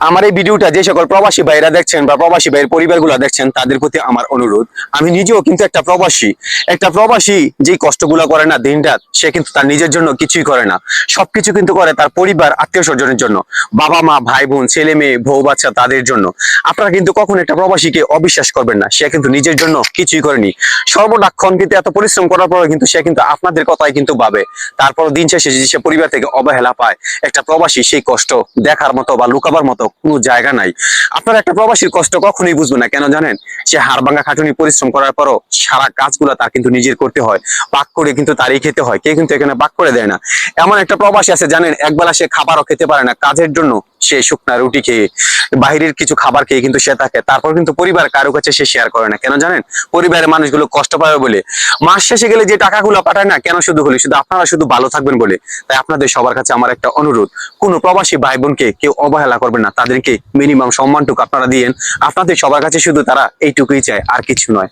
আমার এই ভিডিওটা যে সকল প্রবাসী ভাইরা দেখছেন বা প্রবাসী ভাইয়ের পরিবারগুলো দেখছেন তাদের প্রতি আমার অনুরোধ, আমি নিজেও কিন্তু একটা প্রবাসী যে কষ্টগুলো করে না দিন রাত, সে কিন্তু তার নিজের জন্য কিছুই করে না, সবকিছু কিন্তু করে তার পরিবার আত্মীয় স্বজনের জন্য, বাবা মা ভাই বোন ছেলে মেয়ে বউ বাচ্চা তাদের জন্য। আপনারা কিন্তু কখন একটা প্রবাসীকে অবিশ্বাস করবেন না, সে কিন্তু নিজের জন্য কিছুই করেনি। সর্বদাক্ষণ কিন্তু এত পরিশ্রম করার পরে কিন্তু সে কিন্তু আপনাদের কথাই কিন্তু ভাবে। তারপর দিন শেষে যে সে পরিবার থেকে অবহেলা পায়, একটা প্রবাসী সেই কষ্ট দেখার মতো বা লুকাবার মতো কোনো জায়গা নাই। আপনার একটা প্রবাসীর কষ্ট কখনোই বুঝবেন না, কেন জানেন? সে হাড়ভাঙ্গা খাটুনি পরিশ্রম করার পরও সারা কাজগুলো তার কিন্তু নিজের করতে হয়, পাক করে কিন্তু তারই খেতে হয়, কে কিন্তু এখানে পাক করে দেয় না। এমন একটা প্রবাসী আছে জানেন, একবেলা সে খাবারও খেতে পারে না, কাজের জন্য সে শুকনা রুটি খেয়ে বাহিরের কিছু খাবার খেয়ে কিন্তু সে থাকে, তারপর কিন্তু পরিবার কারো কাছে সে শেয়ার করে না, কেন জানেন? পরিবারের মানুষগুলো কষ্ট পাবে বলে। মাস শেষে গেলে যে টাকাগুলো পাঠায় না কেন, শুধু হলে শুধু আপনারা শুধু ভালো থাকবেন বলে। তাই আপনাদের সবার কাছে আমার একটা অনুরোধ, কোনো প্রবাসী ভাই বোনকে কেউ অবহেলা করবেন না, তাদেরকে মিনিমাম সম্মানটুকু আপনারা দিয়েন। আপনাদের সবার কাছে শুধু তারা এইটুকুই চায়, আর কিছু নয়।